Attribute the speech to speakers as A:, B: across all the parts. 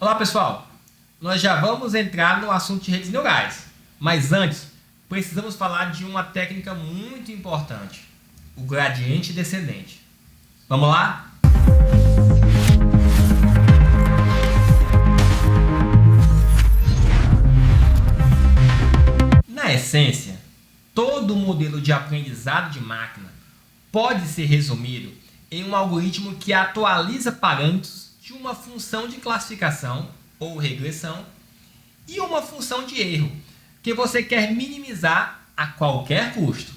A: Olá pessoal, nós já vamos entrar no assunto de redes neurais, mas antes precisamos falar de uma técnica muito importante, o gradiente descendente. Vamos lá? Na essência, todo modelo de aprendizado de máquina pode ser resumido em um algoritmo que atualiza parâmetros de uma função de classificação ou regressão e uma função de erro que você quer minimizar a qualquer custo.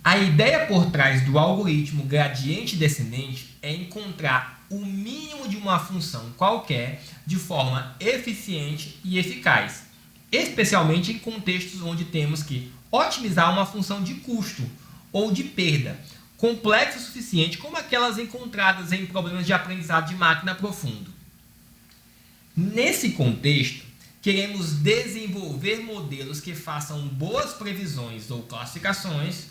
A: A ideia por trás do algoritmo gradiente descendente é encontrar o mínimo de uma função qualquer de forma eficiente e eficaz, especialmente em contextos onde temos que otimizar uma função de custo ou de perda, complexa o suficiente como aquelas encontradas em problemas de aprendizado de máquina profundo. Nesse contexto, queremos desenvolver modelos que façam boas previsões ou classificações,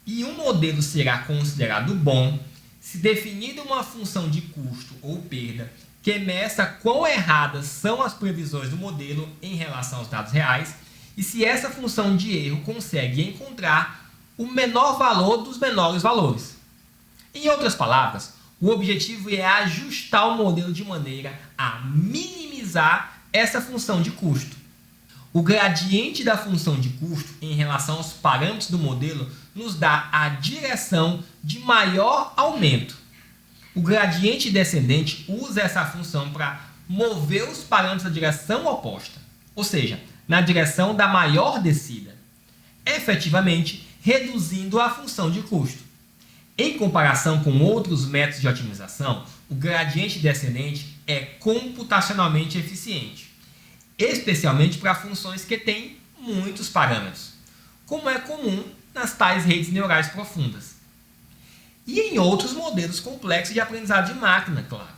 A: e um modelo será considerado bom se definida uma função de custo ou perda que meça quão erradas são as previsões do modelo em relação aos dados reais e se essa função de erro consegue encontrar o menor valor dos menores valores. Em outras palavras, o objetivo é ajustar o modelo de maneira a minimizar essa função de custo. O gradiente da função de custo em relação aos parâmetros do modelo nos dá a direção de maior aumento. O gradiente descendente usa essa função para mover os parâmetros na direção oposta, ou seja, na direção da maior descida, efetivamente reduzindo a função de custo. Em comparação com outros métodos de otimização, o gradiente descendente é computacionalmente eficiente, especialmente para funções que têm muitos parâmetros, como é comum nas tais redes neurais profundas. E em outros modelos complexos de aprendizado de máquina, claro.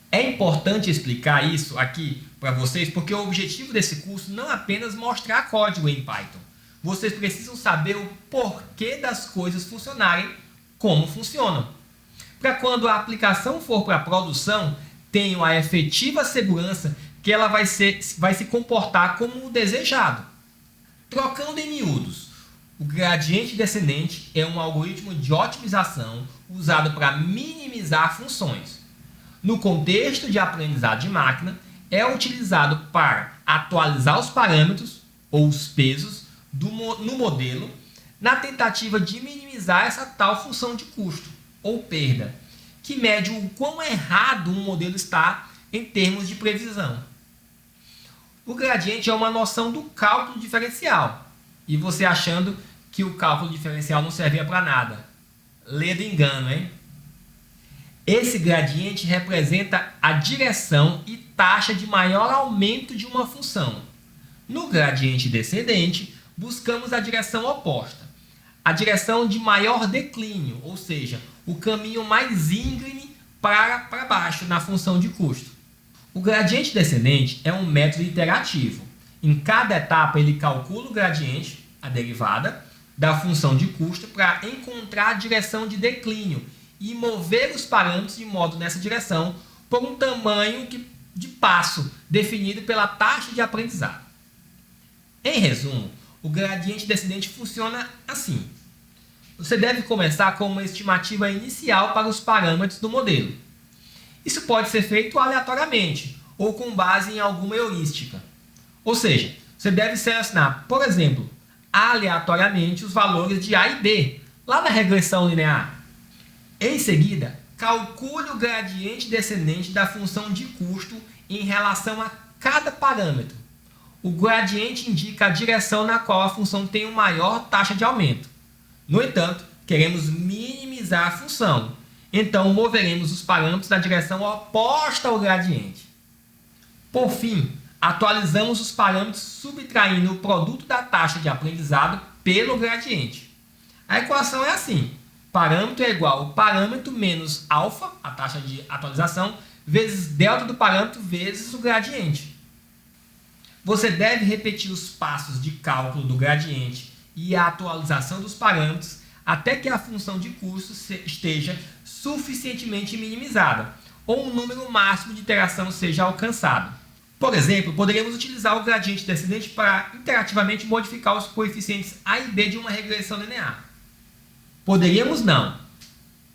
A: É importante explicar isso aqui para vocês, porque o objetivo desse curso não é apenas mostrar código em Python. Vocês precisam saber o porquê das coisas funcionarem como funcionam. Para quando a aplicação for para a produção, tenham a efetiva segurança que ela vai se comportar como o desejado. Trocando em miúdos, o gradiente descendente é um algoritmo de otimização usado para minimizar funções. No contexto de aprendizado de máquina, é utilizado para atualizar os parâmetros ou os pesos no modelo, na tentativa de minimizar essa tal função de custo ou perda, que mede o quão errado um modelo está em termos de previsão. O gradiente é uma noção do cálculo diferencial, e você achando que o cálculo diferencial não servia para nada. Lê do engano, hein? Esse gradiente representa a direção e taxa de maior aumento de uma função. No gradiente descendente, buscamos a direção oposta, a direção de maior declínio, ou seja, o caminho mais íngreme para baixo na função de custo. O gradiente descendente é um método iterativo. Em cada etapa ele calcula o gradiente, a derivada, da função de custo para encontrar a direção de declínio e mover os parâmetros de modo nessa direção por um tamanho de passo definido pela taxa de aprendizado. Em resumo, o gradiente descendente funciona assim. Você deve começar com uma estimativa inicial para os parâmetros do modelo. Isso pode ser feito aleatoriamente ou com base em alguma heurística. Ou seja, você deve selecionar, por exemplo, aleatoriamente os valores de A e B, lá na regressão linear. Em seguida, calcule o gradiente descendente da função de custo em relação a cada parâmetro. O gradiente indica a direção na qual a função tem uma maior taxa de aumento. No entanto, queremos minimizar a função, então moveremos os parâmetros na direção oposta ao gradiente. Por fim, atualizamos os parâmetros subtraindo o produto da taxa de aprendizado pelo gradiente. A equação é assim: parâmetro é igual ao parâmetro menos alfa, a taxa de atualização, vezes delta do parâmetro vezes o gradiente. Você deve repetir os passos de cálculo do gradiente e a atualização dos parâmetros até que a função de custo esteja suficientemente minimizada, ou um número máximo de iteração seja alcançado. Por exemplo, poderíamos utilizar o gradiente descendente para interativamente modificar os coeficientes a e b de uma regressão linear. Poderíamos não.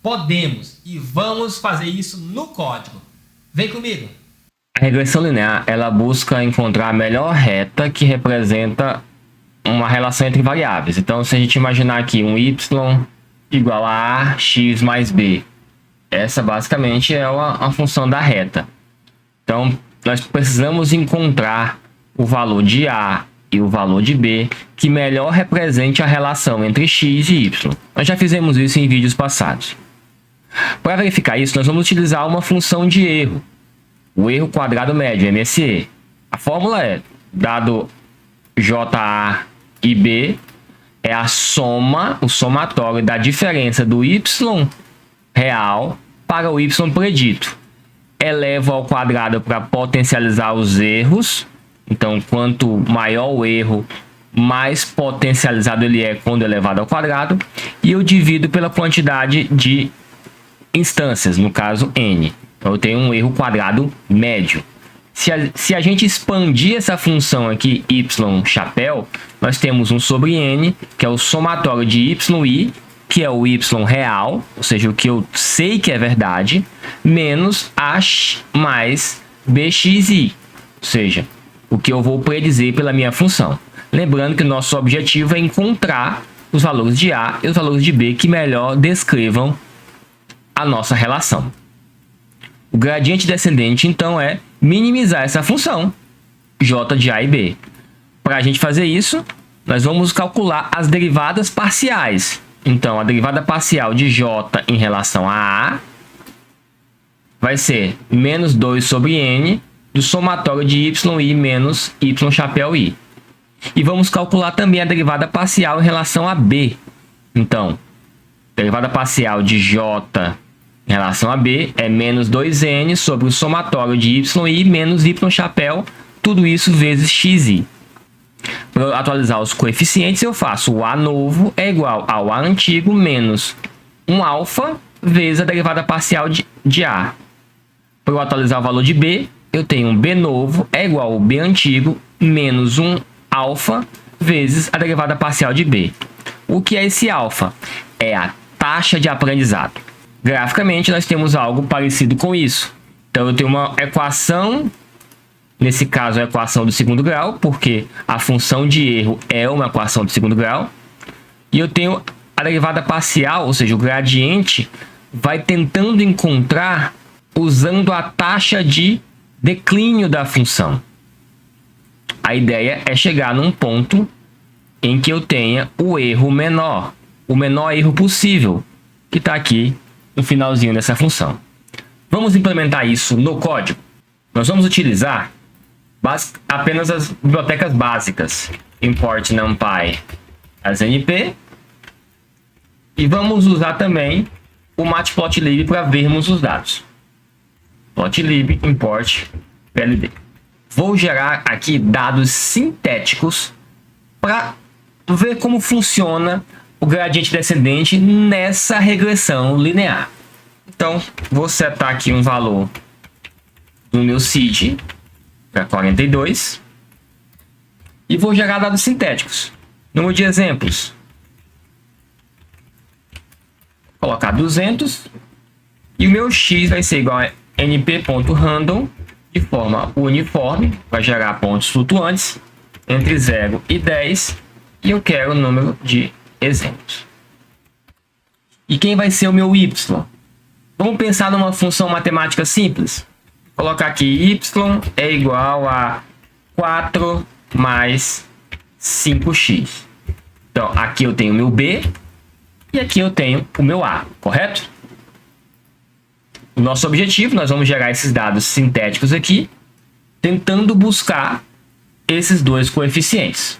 A: Podemos e vamos fazer isso no código. Vem comigo!
B: A regressão linear, ela busca encontrar a melhor reta que representa uma relação entre variáveis. Então, se a gente imaginar aqui um y igual a x mais b, essa basicamente é uma função da reta. Então, nós precisamos encontrar o valor de a e o valor de b que melhor represente a relação entre x e y. Nós já fizemos isso em vídeos passados. Para verificar isso, nós vamos utilizar uma função de erro, o erro quadrado médio, MSE. A fórmula é, dado JA e B, é a soma, o somatório da diferença do y real para o y predito. Elevo ao quadrado para potencializar os erros. Então, quanto maior o erro, mais potencializado ele é quando elevado ao quadrado. E eu divido pela quantidade de instâncias, no caso n. Então, eu tenho um erro quadrado médio. Se a gente expandir essa função aqui, y chapéu, nós temos um sobre n, que é o somatório de yi, que é o y real, ou seja, o que eu sei que é verdade, menos a mais bxi, ou seja, o que eu vou predizer pela minha função. Lembrando que o nosso objetivo é encontrar os valores de a e os valores de b que melhor descrevam a nossa relação. O gradiente descendente, então, é minimizar essa função, j de a e b. Para a gente fazer isso, nós vamos calcular as derivadas parciais. Então, a derivada parcial de j em relação a a vai ser menos 2 sobre n do somatório de yi menos y chapéu i. E vamos calcular também a derivada parcial em relação a b. Então, derivada parcial de j em relação a b é menos 2n sobre o somatório de yi menos y chapéu, tudo isso vezes xi. Para eu atualizar os coeficientes, eu faço o a novo é igual ao a antigo menos 1 alfa vezes a derivada parcial de a. Para eu atualizar o valor de b, eu tenho um b novo é igual ao b antigo menos 1 alfa vezes a derivada parcial de b. O que é esse alfa? É a taxa de aprendizado. Graficamente, nós temos algo parecido com isso. Então, eu tenho uma equação, nesse caso, a equação do segundo grau, porque a função de erro é uma equação do segundo grau. E eu tenho a derivada parcial, ou seja, o gradiente vai tentando encontrar usando a taxa de declínio da função. A ideia é chegar num ponto em que eu tenha o erro menor, o menor erro possível, que está aqui no finalzinho dessa função. Vamos implementar isso no código. Nós vamos utilizar apenas as bibliotecas básicas. Import numpy as np. E vamos usar também o matplotlib para vermos os dados. Plotlib import pld. Vou gerar aqui dados sintéticos para ver como funciona o gradiente descendente nessa regressão linear. Então, vou setar aqui um valor do meu seed para 42 e vou gerar dados sintéticos. Número de exemplos. Vou colocar 200 e o meu x vai ser igual a np.random de forma uniforme, vai gerar pontos flutuantes entre 0 e 10 e eu quero o número de exemplos. E quem vai ser o meu y? Vamos pensar numa função matemática simples. Vou colocar aqui y é igual a 4 mais 5x. Então, aqui eu tenho o meu b e aqui eu tenho o meu a, correto? O nosso objetivo, nós vamos gerar esses dados sintéticos aqui, tentando buscar esses dois coeficientes.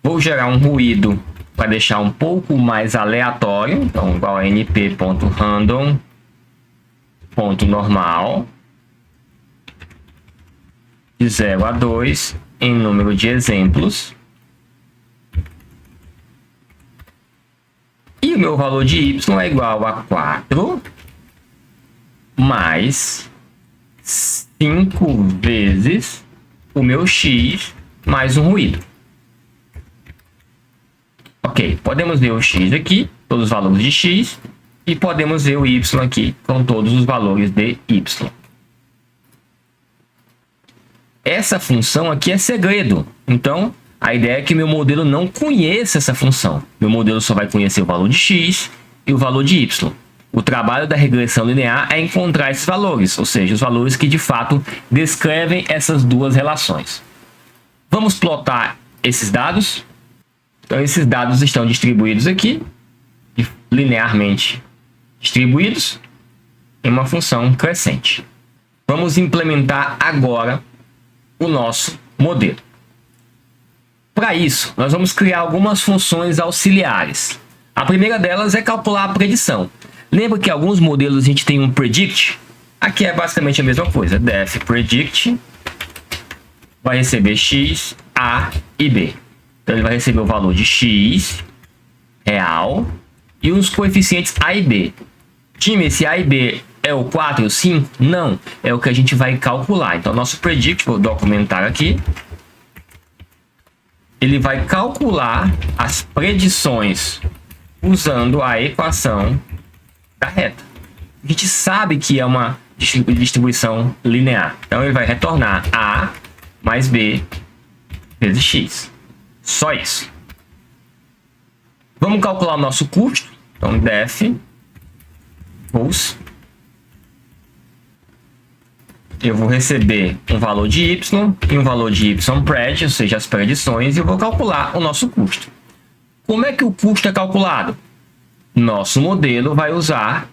B: Vou gerar um ruído para deixar um pouco mais aleatório, então igual a np.random.normal de 0 a 2 em número de exemplos. E o meu valor de y é igual a 4 mais 5 vezes o meu x mais um ruído. Ok, podemos ver o x aqui, todos os valores de x, e podemos ver o y aqui com todos os valores de y. Essa função aqui é segredo, então a ideia é que meu modelo não conheça essa função. Meu modelo só vai conhecer o valor de x e o valor de y. O trabalho da regressão linear é encontrar esses valores, ou seja, os valores que de fato descrevem essas duas relações. Vamos plotar esses dados. Então, esses dados estão distribuídos aqui, linearmente distribuídos, em uma função crescente. Vamos implementar agora o nosso modelo. Para isso, nós vamos criar algumas funções auxiliares. A primeira delas é calcular a predição. Lembra que alguns modelos a gente tem um predict? Aqui é basicamente a mesma coisa. Def predict vai receber x, a e b. Então, ele vai receber o valor de x real e os coeficientes a e b. Time, esse a e b é o 4 e o 5? Não, é o que a gente vai calcular. Então, nosso predict, vou documentar aqui, ele vai calcular as predições usando a equação da reta. A gente sabe que é uma distribuição linear. Então, ele vai retornar a mais b vezes x. Só isso. Vamos calcular o nosso custo. Então, def custo. Eu vou receber um valor de y e um valor de y_pred, ou seja, as predições, e eu vou calcular o nosso custo. Como é que o custo é calculado? Nosso modelo vai usar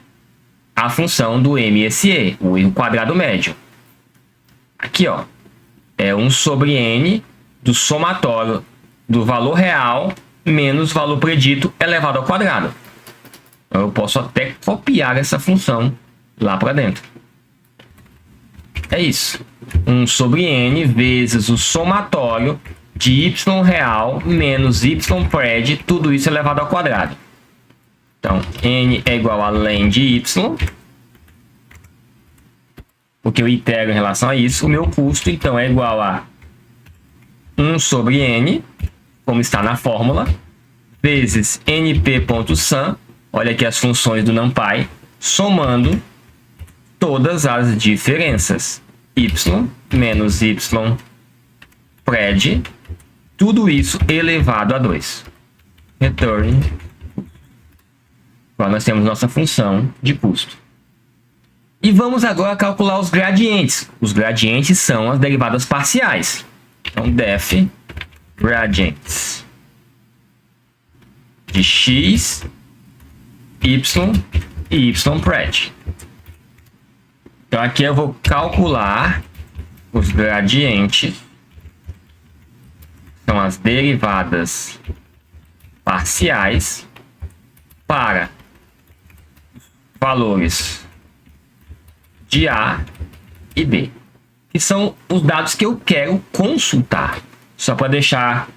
B: a função do MSE, o erro quadrado médio. Aqui, ó, é 1 sobre n do somatório do valor real menos o valor predito elevado ao quadrado. Então, eu posso até copiar essa função lá para dentro. É isso. 1 sobre n vezes o somatório de y real menos y_pred, tudo isso elevado ao quadrado. Então, n é igual a len de y, porque eu itero em relação a isso. O meu custo, então, é igual a 1 sobre n, como está na fórmula, vezes np.sum, olha aqui as funções do NumPy, somando todas as diferenças. Y menos y_pred, tudo isso elevado a 2. Return. Agora nós temos nossa função de custo. E vamos agora calcular os gradientes. Os gradientes são as derivadas parciais. Então, def gradients de x, y e y_pred. Então, aqui eu vou calcular os gradientes, são as derivadas parciais, para valores de A e B, que são os dados que eu quero consultar. Só para deixar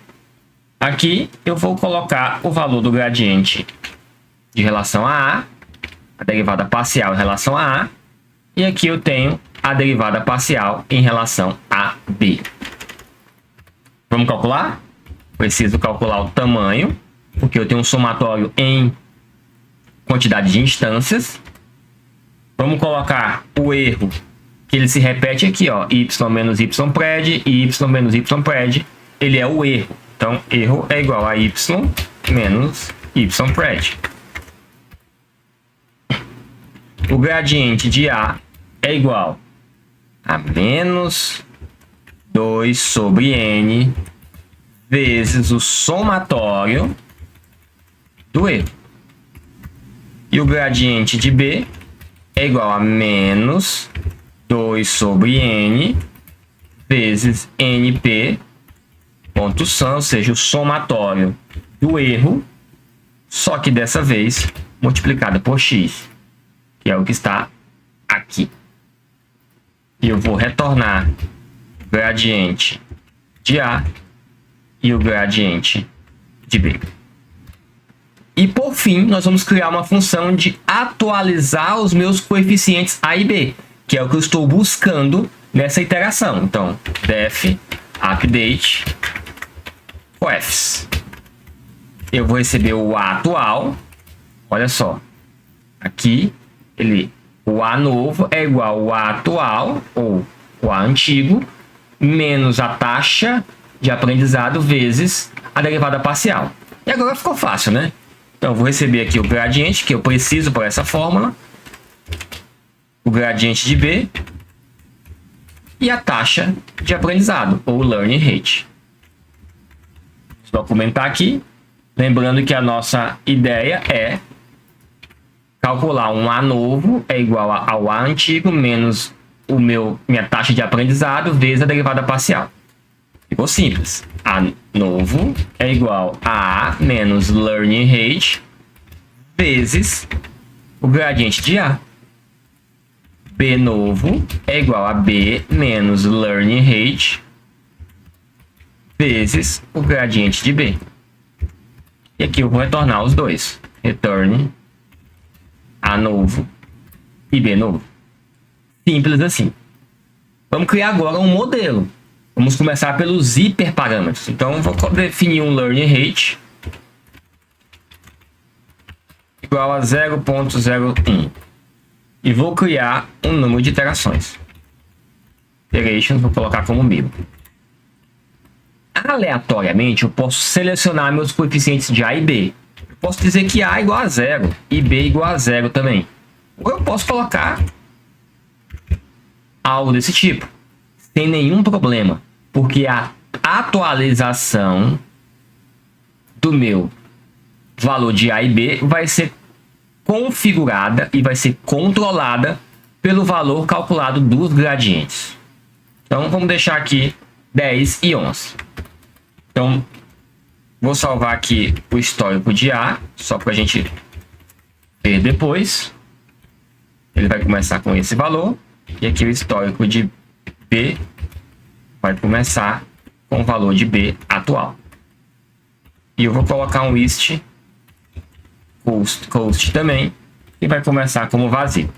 B: aqui, eu vou colocar o valor do gradiente de relação a derivada parcial em relação a A, e aqui eu tenho a derivada parcial em relação a B. Vamos calcular? Preciso calcular o tamanho, porque eu tenho um somatório em quantidade de instâncias. Vamos colocar o erro, que ele se repete aqui, ó, y menos y_pred e y menos y_pred, ele é o erro. Então, erro é igual a y menos y_pred. O gradiente de A é igual a menos 2 sobre n vezes o somatório do erro. E o gradiente de B é igual a menos 2 sobre n vezes np ponto sum, ou seja, o somatório do erro, só que dessa vez multiplicado por x, que é o que está aqui. E eu vou retornar o gradiente de A e o gradiente de B. E por fim, nós vamos criar uma função de atualizar os meus coeficientes A e B, que é o que eu estou buscando nessa iteração. Então, def update coeffs. Eu vou receber o A atual. Olha só. Aqui, o A novo é igual ao A atual, ou o A antigo, menos a taxa de aprendizado vezes a derivada parcial. E agora ficou fácil, né? Então, eu vou receber aqui o gradiente, que eu preciso para essa fórmula. O gradiente de B. E a taxa de aprendizado, ou learning rate. Vou documentar aqui. Lembrando que a nossa ideia é calcular um A novo é igual ao A antigo menos minha taxa de aprendizado vezes a derivada parcial. Ficou simples. A novo é igual a A menos learning rate vezes o gradiente de A. B novo é igual a B menos learning rate vezes o gradiente de B. E aqui eu vou retornar os dois. Return A novo e B novo. Simples assim. Vamos criar agora um modelo. Vamos começar pelos hiperparâmetros. Então, eu vou definir um learning rate igual a 0.01. E vou criar um número de iterações. Iterations, vou colocar como 1000. Aleatoriamente, eu posso selecionar meus coeficientes de A e B. Eu posso dizer que A é igual a 0 e B igual a 0 também. Ou eu posso colocar algo desse tipo, sem nenhum problema, porque a atualização do meu valor de A e B vai ser configurada e vai ser controlada pelo valor calculado dos gradientes. Então, vamos deixar aqui 10 e 11. Então, vou salvar aqui o histórico de A, só para a gente ver depois. Ele vai começar com esse valor. E aqui o histórico de B vai começar com o valor de B atual. E eu vou colocar um list coast também, e vai começar como vazio.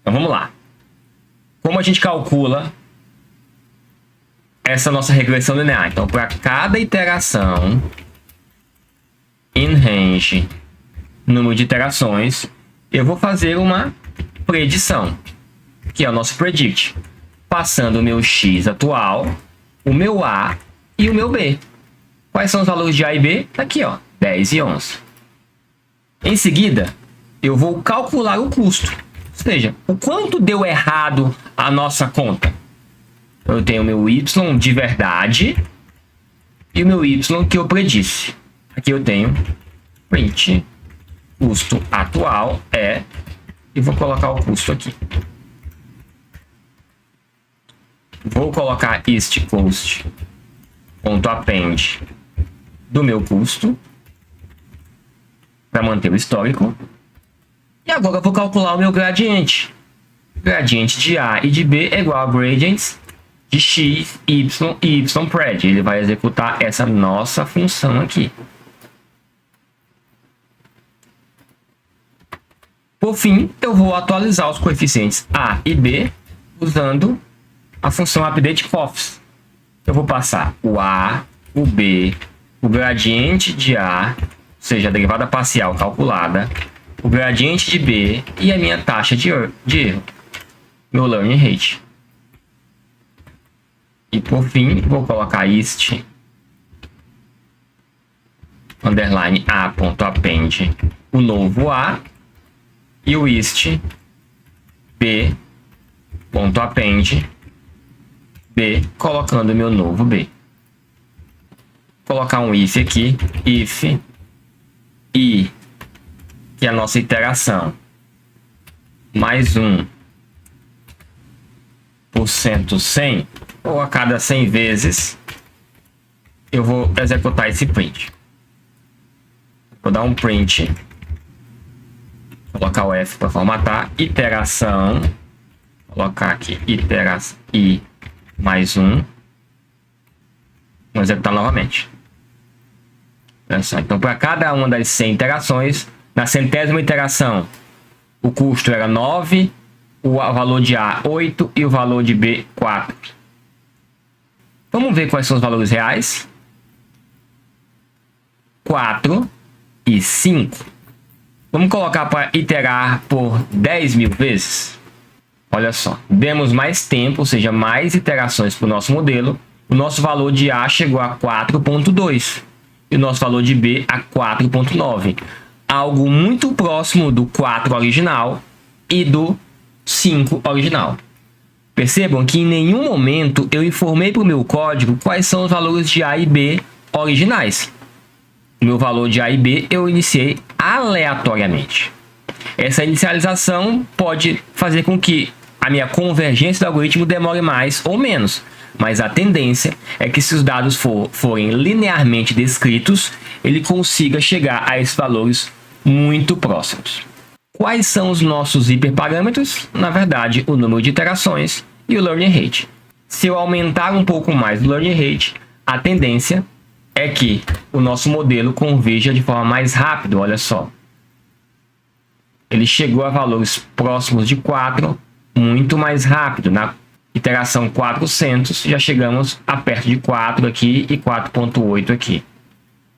B: Então vamos lá. Como a gente calcula essa nossa regressão linear? Então, para cada iteração in range, número de iterações, eu vou fazer uma predição, que é o nosso predict, passando o meu x atual, o meu A e o meu B. Quais são os valores de A e B? Tá aqui, ó, 10 e 11. Em seguida, eu vou calcular o custo, ou seja, o quanto deu errado a nossa conta. Eu tenho o meu y de verdade e o meu y que eu predisse. Aqui eu tenho print custo atual e vou colocar o custo aqui. Vou colocar este cost.append do meu custo para manter o histórico. E agora eu vou calcular o meu gradiente. Gradiente de A e de B é igual a gradients de x, y e ypred. Ele vai executar essa nossa função aqui. Por fim, eu vou atualizar os coeficientes A e B usando a função updateCoffs. Eu vou passar o A, o B, o gradiente de A, ou seja, a derivada parcial calculada, o gradiente de B e a minha taxa de erro, meu learning rate. E por fim, vou colocar ist underline a.append o novo A e o ist b.append B, colocando meu novo B. Vou colocar um if aqui, if i, que é a nossa iteração, mais 1% 100, ou a cada 100 vezes, eu vou executar esse print. Vou dar um print, colocar o F para formatar, iteração, colocar aqui iteração i mais 1, vamos executar novamente. Então, para cada uma das 100 interações, na centésima interação, o custo era 9 o valor de A 8 e o valor de B 4. Vamos ver quais são os valores reais. 4 e 5. Vamos colocar para iterar por 10.000 vezes. Olha só, demos mais tempo, ou seja, mais iterações para o nosso modelo. O nosso valor de A chegou a 4.2 e o nosso valor de B a 4.9. Algo muito próximo do 4 original e do 5 original. Percebam que em nenhum momento eu informei para o meu código quais são os valores de A e B originais. O meu valor de A e B eu iniciei aleatoriamente. Essa inicialização pode fazer com que a minha convergência do algoritmo demore mais ou menos, mas a tendência é que se os dados forem linearmente descritos, ele consiga chegar a esses valores muito próximos. Quais são os nossos hiperparâmetros? Na verdade, o número de iterações e o learning rate. Se eu aumentar um pouco mais o learning rate, a tendência é que o nosso modelo converja de forma mais rápida. Olha só. Ele chegou a valores próximos de 4 muito mais rápido. Na iteração 400, já chegamos a perto de 4 aqui e 4.8 aqui.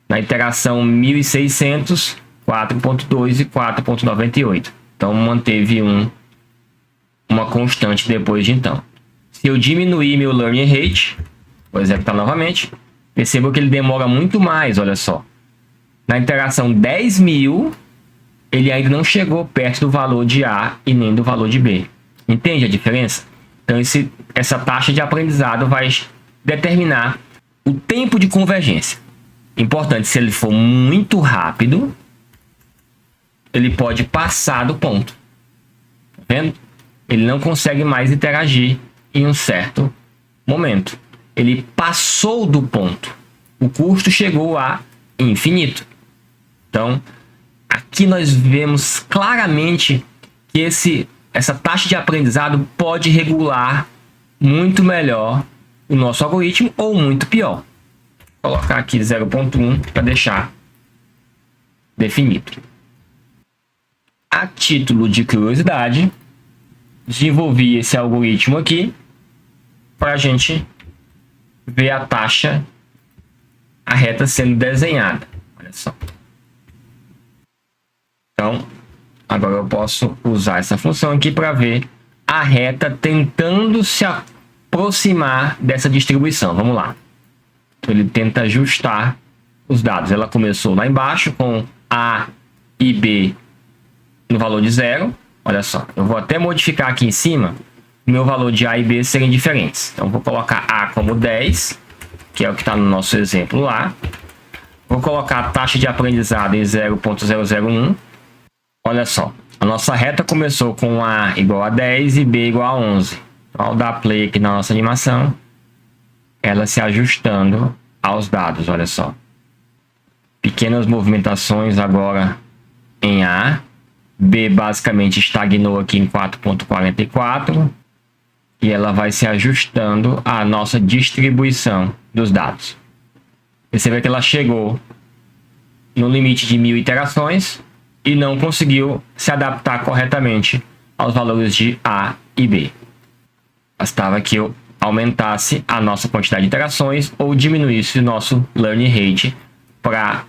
B: Na iteração 1600, 4.2 e 4.98. Então, manteve uma constante depois de então. Se eu diminuir meu learning rate, vou executar novamente, perceba que ele demora muito mais, olha só. Na interação 10.000, ele ainda não chegou perto do valor de A e nem do valor de B. Entende a diferença? Então, essa taxa de aprendizado vai determinar o tempo de convergência. Importante, se ele for muito rápido, ele pode passar do ponto. Tá vendo? Ele não consegue mais interagir em um certo momento. Ele passou do ponto. O custo chegou a infinito. Então, aqui nós vemos claramente que essa taxa de aprendizado pode regular muito melhor o nosso algoritmo ou muito pior. Vou colocar aqui 0.1 para deixar definido. A título de curiosidade, desenvolvi esse algoritmo aqui para a gente ver a taxa, a reta sendo desenhada. Olha só. Então, agora eu posso usar essa função aqui para ver a reta tentando se aproximar dessa distribuição. Vamos lá. Ele tenta ajustar os dados. Ela começou lá embaixo com A e B no valor de 0. Olha só, eu vou até modificar aqui em cima o meu valor de A e B serem diferentes. Então, vou colocar A como 10, que é o que está no nosso exemplo lá. Vou colocar a taxa de aprendizado em 0.001. Olha só, a nossa reta começou com A igual a 10 e B igual a 11. Então, ao dar play aqui na nossa animação, ela se ajustando aos dados, olha só. Pequenas movimentações agora em A. B basicamente estagnou aqui em 4.44 e ela vai se ajustando à nossa distribuição dos dados. Perceba que ela chegou no limite de 1000 iterações e não conseguiu se adaptar corretamente aos valores de A e B. Bastava que eu aumentasse a nossa quantidade de iterações ou diminuísse o nosso learning rate para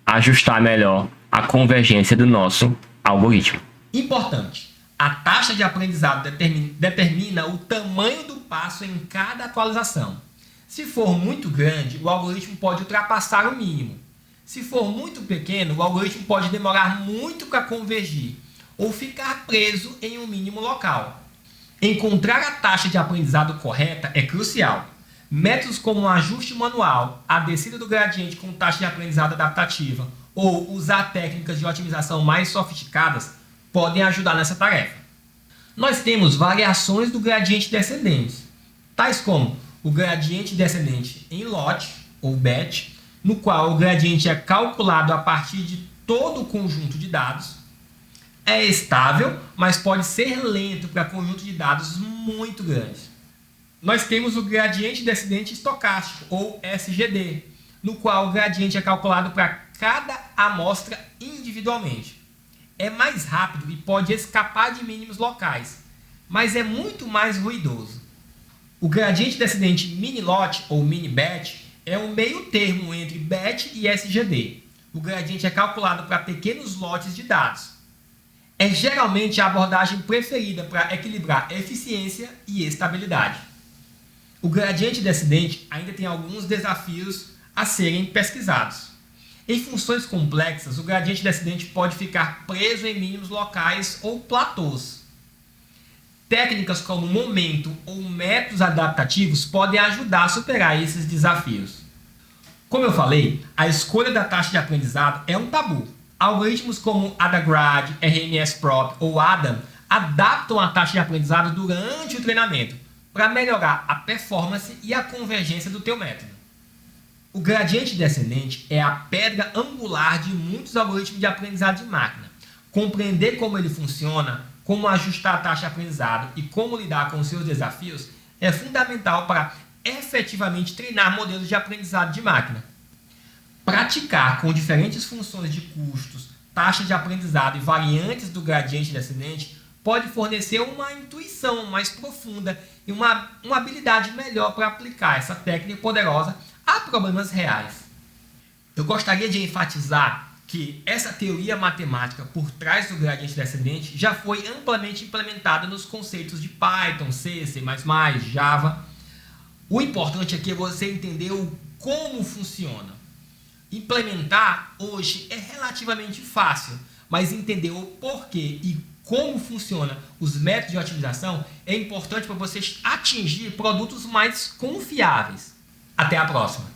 B: ajustar melhor a convergência do nosso algoritmo.
A: Importante, a taxa de aprendizado determina o tamanho do passo em cada atualização. Se for muito grande, o algoritmo pode ultrapassar o mínimo. Se for muito pequeno, o algoritmo pode demorar muito para convergir ou ficar preso em um mínimo local. Encontrar a taxa de aprendizado correta é crucial. Métodos como o ajuste manual, a descida do gradiente com taxa de aprendizado adaptativa ou usar técnicas de otimização mais sofisticadas podem ajudar nessa tarefa. Nós temos variações do gradiente descendente, tais como o gradiente descendente em lote ou batch, no qual o gradiente é calculado a partir de todo o conjunto de dados. É estável, mas pode ser lento para conjunto de dados muito grandes. Nós temos o gradiente descendente estocástico, ou SGD, no qual o gradiente é calculado para cada amostra individualmente. É mais rápido e pode escapar de mínimos locais, mas é muito mais ruidoso. O gradiente descendente mini-lot ou mini-batch é um meio termo entre batch e SGD. O gradiente é calculado para pequenos lotes de dados. É geralmente a abordagem preferida para equilibrar eficiência e estabilidade. O gradiente descendente ainda tem alguns desafios a serem pesquisados. Em funções complexas, o gradiente descendente pode ficar preso em mínimos locais ou platôs. Técnicas como momento ou métodos adaptativos podem ajudar a superar esses desafios. Como eu falei, a escolha da taxa de aprendizado é um tabu. Algoritmos como AdaGrad, RMSProp ou ADAM adaptam a taxa de aprendizado durante o treinamento para melhorar a performance e a convergência do teu método. O gradiente descendente é a pedra angular de muitos algoritmos de aprendizado de máquina. Compreender como ele funciona, como ajustar a taxa de aprendizado e como lidar com os seus desafios é fundamental para efetivamente treinar modelos de aprendizado de máquina. Praticar com diferentes funções de custos, taxa de aprendizado e variantes do gradiente descendente pode fornecer uma intuição mais profunda e uma habilidade melhor para aplicar essa técnica poderosa a problemas reais. Eu gostaria de enfatizar que essa teoria matemática por trás do gradiente descendente já foi amplamente implementada nos conceitos de Python, C, C++, Java. O importante aqui é você entender o como funciona. Implementar hoje é relativamente fácil, mas entender o porquê e como funciona os métodos de otimização é importante para você atingir produtos mais confiáveis. Até a próxima!